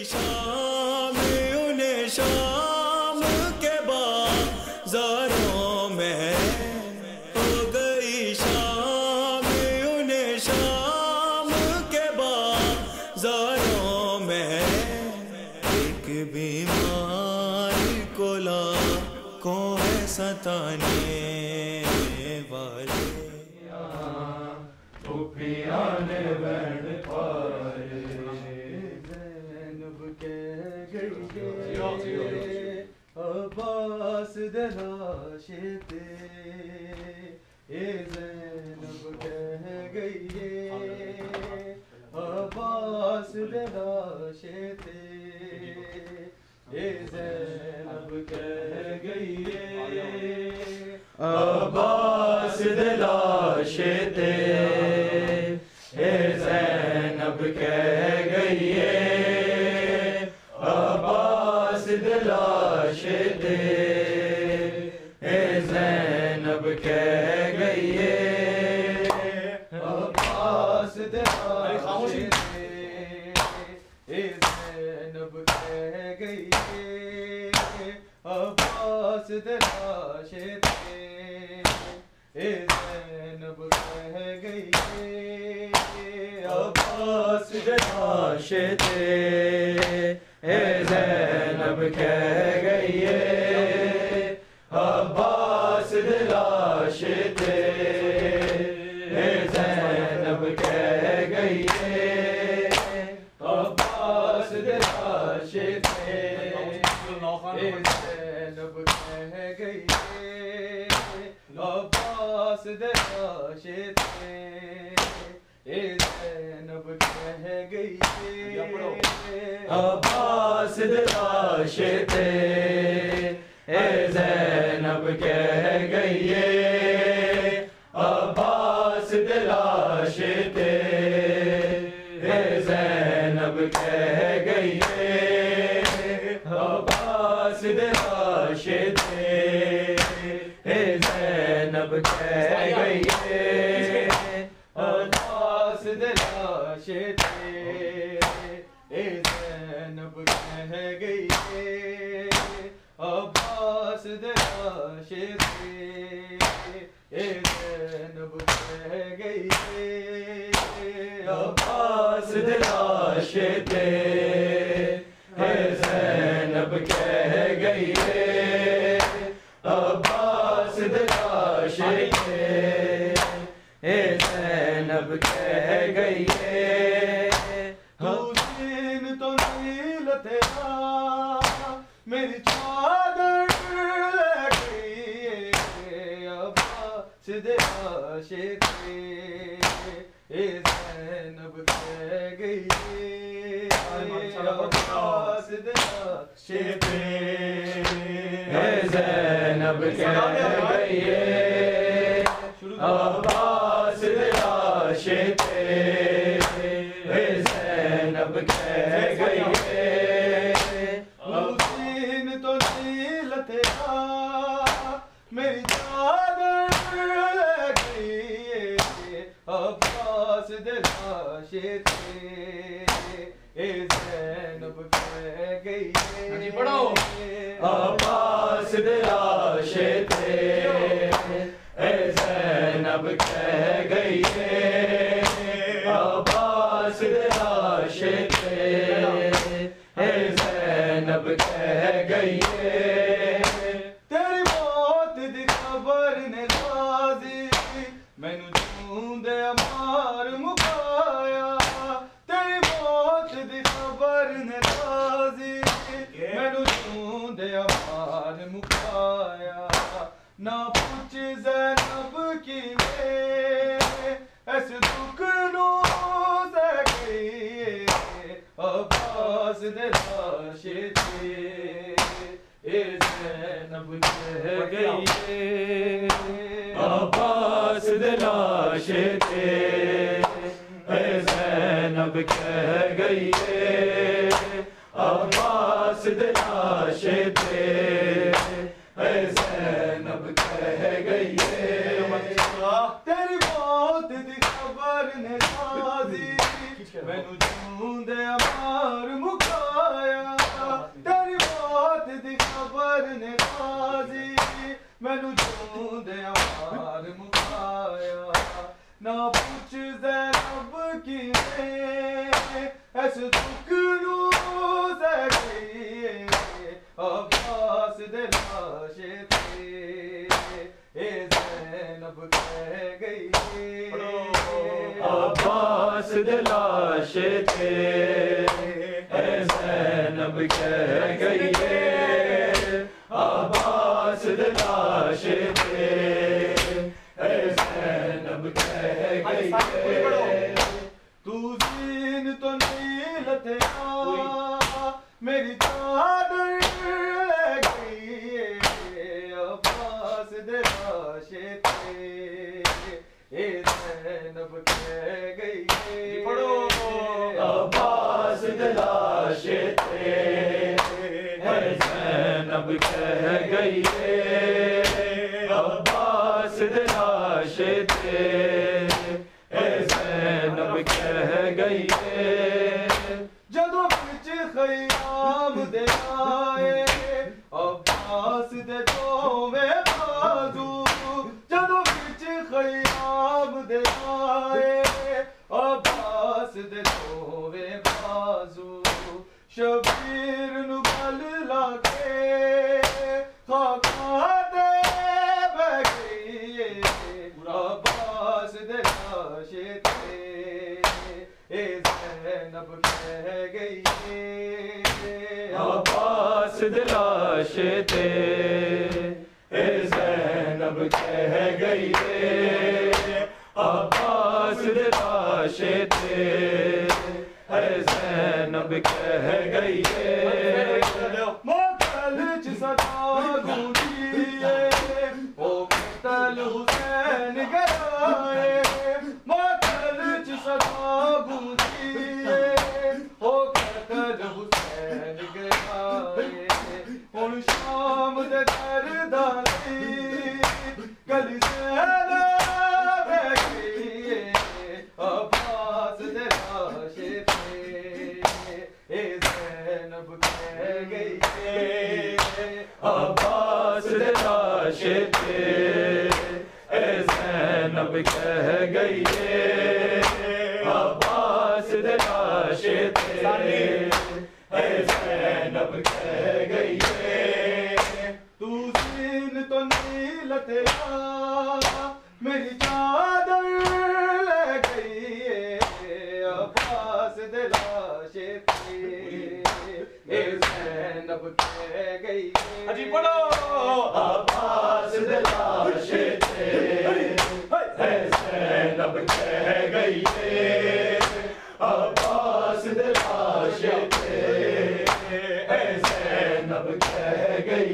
शाम उन्हें शाम के बाज़ारों में, हो गई शाम उन्हें शाम के बाज़ारों में। एक बीमार को लाखों है सताने वाले, ने बैठ पाए अब्बास दलाशते, ज़ैनब कह गई अब्बास दलाशते, ज़ैनब कह गई अब्बास दलाशते, ज़ैनब कह गई अब्बास दलाशते, ज़ैनब कह गई अब्बास दलाशते, ज़ैनब कह गई अब्बास दलाशते, ज़ैनब कह गई अब्बास दलाशते, ज़ैनब कह गई अब्बास दलाशते, ज़ैनब कह गई अब्बास दलाशते, ज़ैनब कह गई अब्बास दलाशते, ज़ैनब कह गई अब्बास दलाशते, ज़ैनब कह गई अब्बास दलाशते, ज़ैनब कह गई अब्बास दलाशते, ज़ैनब कह गई अब्बास दलाशते, ज़ैनब कह गई अब्बास दलाशते, ज़ैनब कह गई अब्बास दलाशते, ज़ैनब कह गई अब्बास दलाशते, ज़ैनब कह गई हुसैन तो नील तेरा मेरी चादर गई अब्बास दलाशते, ज़ैनब कह गई अब्बास दलाशते, ज़ैनब कह गई अब्बास दलाशते, ज़ैनब कह गई हुसैन तो नील तेरा मेरी चादर गई अब्बास दलाशते, ज़ैनब कह गई अब्बास दलाशते, ज़ैनब कह गई अब्बास दलाशते, ज़ैनब कह गई तेरी मौत दी खबर ने लाजी मैनू जूंदे मार मुकाया, तेरी मौत दी खबर ने लाजी मैनू जूंदे मार मुकाया, ना पूछ ज़ैनब की ऐसे दुख नो सके अब्बास दलाशते, ज़ैनब कह गई अब्बास दलाशते, ज़ैनब कह गई अब्बास दलाशते, ज़ैनब कह गई तेरी मौत दी खबर ने साजी मैनू जूंदे मार मुकाया, इस दुख नू सह गई अब्बास दे लाश ते ए ज़ैनब कह गई अब्बास दे लाश ते ए ज़ैनब कह गई अब्बास दे लाश ते ए ज़ैनब कह गई तू जीन तो नहीं लथया मेरी चादर ले गई अब्बास दे लाश ते ए ज़ैनब कह गई अब्बास दे लाश ते ए ज़ैनब कह गई अब्बास दे लाश ते ए ज़ैनब कह गई जदों बिच ख़याम दे आए अब्बास दे दोवें बाजू जदों बिच ख़याम दे आए अब्बास दे दोवें बाजू शबीर नू गल लाके खाका दे बह गई अब्बास दे लाश ते ए ज़ैनब कह गई अब्बास दे लाश ते ए ज़ैनब कह गई अब्बास दे लाश ते ए ज़ैनब कह गई मोकल च सदा गूंजी ओ कतल हुसैन गराए मोकल च सदा गूंजी ओ कतल हुसैन गराए हुण शाम दे दरदारी गली ज़ैनब बह गई अब्बास दे लाश ते ए ज़ैनब कह गई अब्बास दे लाश ते ए ज़ैनब कह गई अब्बास दे लाश ते ए ज़ैनब कह गई तू जीन तो नहीं लथया मेरी चादर ले गई अब्बास दे लाश ते ए ज़ैनब कह गई अजी पढ़ो अब्बास दे लाश ते ए ज़ैनब कह गई अब्बास दे लाश ते ए ज़ैनब कह गई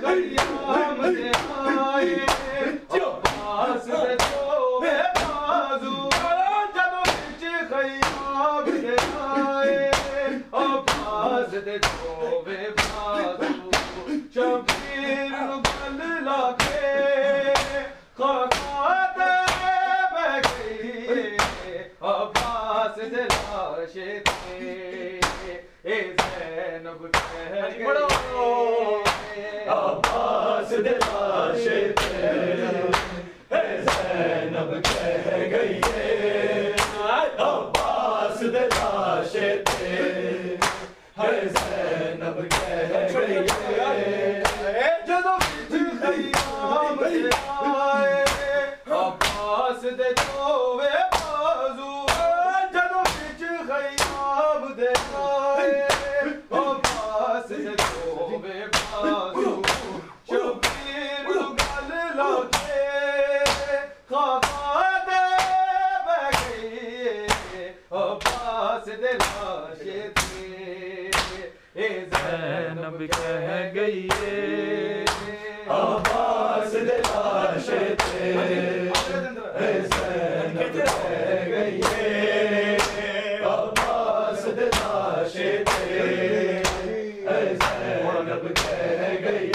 ख़याम दे आए अब्बास दे दोवें बाजू जदों बिच ख़याम दे आए अब्बास दे दोवें बाजू शबीर नू गल लाके खाका दे बह गई अब्बास दे लाश ते ए ज़ैनब कह गई अब्बास दे लाश ते ए ज़ैनब कह गई अब्बास दे लाश ते ए ज़ैनब कह गई जदों बिच ख़याम दे आए अब्बास दे दोवें बाजू जदों बिच ख़याम दे आए अब्बास दे दोवें बाजू शबीर नू गल लाके खाका दे बह गई अब्बास दे लाश ते ए ज़ैनब कह गई अब्बास दे लाश ते ए ज़ैनब कह गई अब्बास दे लाश ते ए ज़ैनब कह गई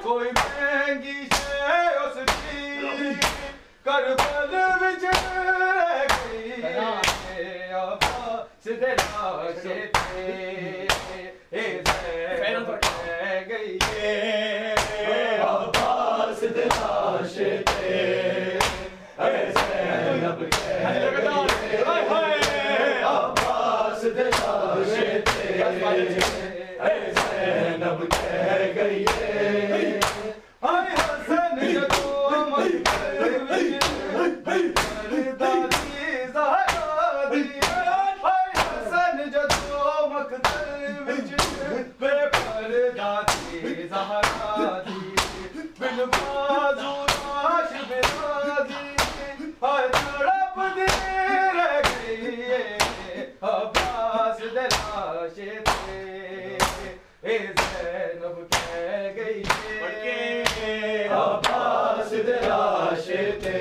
कोई महंगी शे उस दी दे लाशे थे ज़ैनब कह गई अब्बास दे लाशे थे ज़ैनब कह गई अब्बास दे लाशे थे ज़ैनब कह गई हाय हसन जदों मकबर विच दादी ज़हरा दी हाय हसन जदों मकबर विच दादी ज़हरा दी बिन बाजू लाश बिराजी हाय तड़प दे रह गई अब्बास दे लाशे थे ज़ैनब कह गई अब्बास दे लाशे थे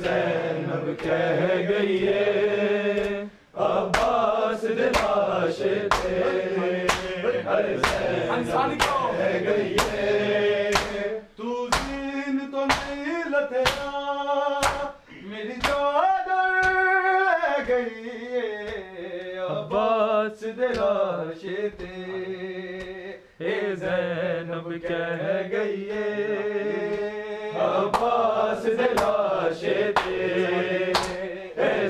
ज़ैनब कह गई अब्बास दे लाशे थे ज़ैनब कह गई तू जीन तो नहीं लतेरा मेरी चादर गई अब्बास दे लाशे थे ज़ैनब कह गई अब्बास दे लाशे थे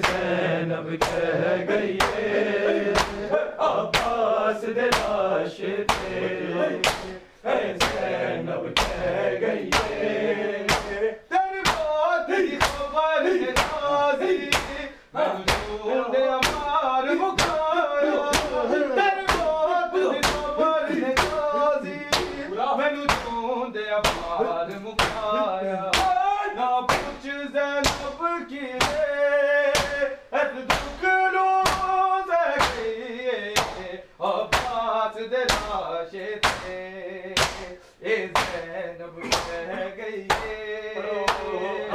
ज़ैनब कह गई अब्बास दे लाशे थे ज़ैनब कह गई तेरी बात की खबर है नाज़ी मैंने अमार मुकाया तेरी बात की खबर है नाज़ी मैंने दे अमार मुकाया ना पूछ ज़ैनब की दुख रोज़ गई अब्बास दे लाशे थे ज़ैनब कह गई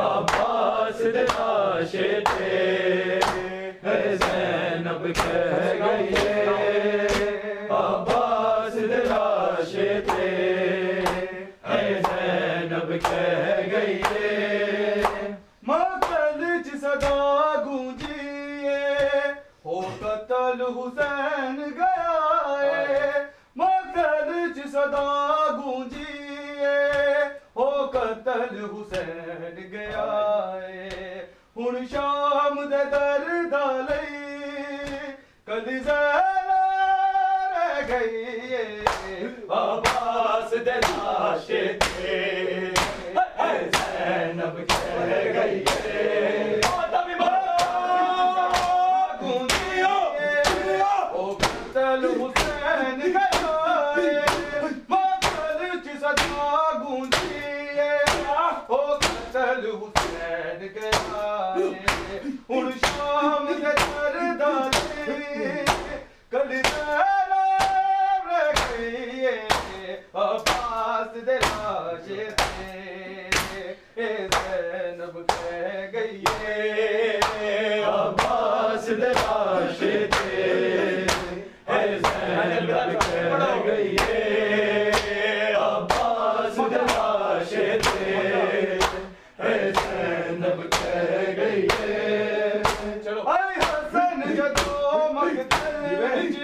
अब्बास दे लाशे थे ज़ैनब कह गई अब्बास दे लाशे थे ज़ैनब कह गई मक़तल च सदा गूंजी हो कत्ल हुसैन गया मक़तल च सदा गूंजी हो कत्ल हुसैन गया हुण शाम दे दर्दा लई कल ज़ैनब रह गई अब्बास दे लाशे थे ज़ैनब कह गई हुसैन गया मक़तल च सदा गूंजी हो कत्ल हुसैन गया हुण शाम दे दर्दा लई कल ज़ैनब रह गई अब्बास दे लाशे थे ज़ैनब कह गई अब्बास दे लाशे थे ज़ैनब कह गई अब्बास दे लाशे थे ज़ैनब कह गई चलो हाय हसन जदों मकबर विच